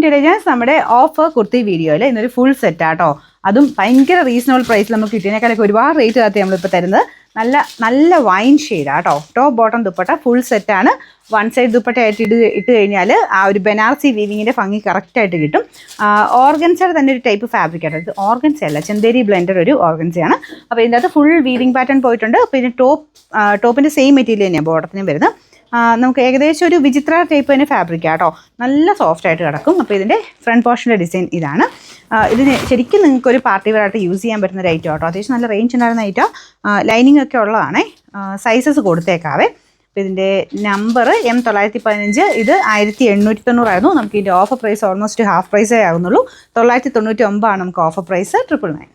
To നമ്മുടെ offer kurti വീഡിയോയിൽ ഇന്നൊരു ഫുൾ സെറ്റാട്ടോ. അതും ഭയങ്കര റീസണബിൾ പ്രൈസിൽ നമുക്ക് കിട്ടിയതിനേക്കാളൊക്കെ ഒരുപാട് റേറ്റ് കാത്തി നമ്മളിപ്പോൾ തരുന്നത്. നല്ല വൈൻ ഷെയ്ഡാട്ടോ. ടോപ്പ് ബോട്ടം ദുപ്പട്ട ഫുൾ സെറ്റാണ്. വൺ സൈഡ് ദുപ്പട്ടയായിട്ട് ഇട്ട് കഴിഞ്ഞാൽ ആ ഒരു ബനാറസി വീവിങ്ങിൻ്റെ ഭംഗി കറക്റ്റായിട്ട് കിട്ടും. ഓർഗൻസയുടെ തന്നെ ഒരു ടൈപ്പ് ഫാബ്രിക് ആട്ടോ. ഇത് ഓർഗൻസ അല്ല, ചന്തേരി ബ്ലെൻഡർ ഒരു ഓർഗൻസയാണ്. അപ്പോൾ ഇതിൻ്റെ അകത്ത് ഫുൾ വീവിങ് പാറ്റേൺ പോയിട്ടുണ്ട്. അപ്പോൾ ഇതിന് ടോപ്പിൻ്റെ സെയിം മെറ്റീരിയൽ തന്നെയാണ് ബോട്ടത്തിനും വരുന്നത്. നമുക്ക് ഏകദേശം ഒരു വിചിത്ര ടൈപ്പ് തന്നെ ഫാബ്രിക് ആട്ടോ. നല്ല സോഫ്റ്റ് ആയിട്ട് കിടക്കും. അപ്പോൾ ഇതിൻ്റെ ഫ്രണ്ട് പോർഷൻ്റെ ഡിസൈൻ ഇതാണ്. ഇതിന് ശരിക്കും നിങ്ങൾക്കൊരു പാർട്ടി വെയർ ആയിട്ട് യൂസ് ചെയ്യാൻ പറ്റുന്ന ഒരു ഐറ്റം ആട്ടോ. അത്യാവശ്യം നല്ല റേഞ്ച് ഉണ്ടായിരുന്ന ഐറ്റം. ലൈനിങ് ഒക്കെ ഉള്ളതാണേ. സൈസസ് കൊടുത്തേക്കാവേ. അപ്പോൾ ഇതിൻ്റെ നമ്പർ M915. ഇത് 1890 നമുക്ക് ഇതിൻ്റെ ഓഫർ പ്രൈസ് ഓൾമോസ്റ്റ് ഹാഫ് പ്രൈസേ ആകുന്നുള്ളൂ. 999 നമുക്ക് ഓഫർ പ്രൈസ്. 999.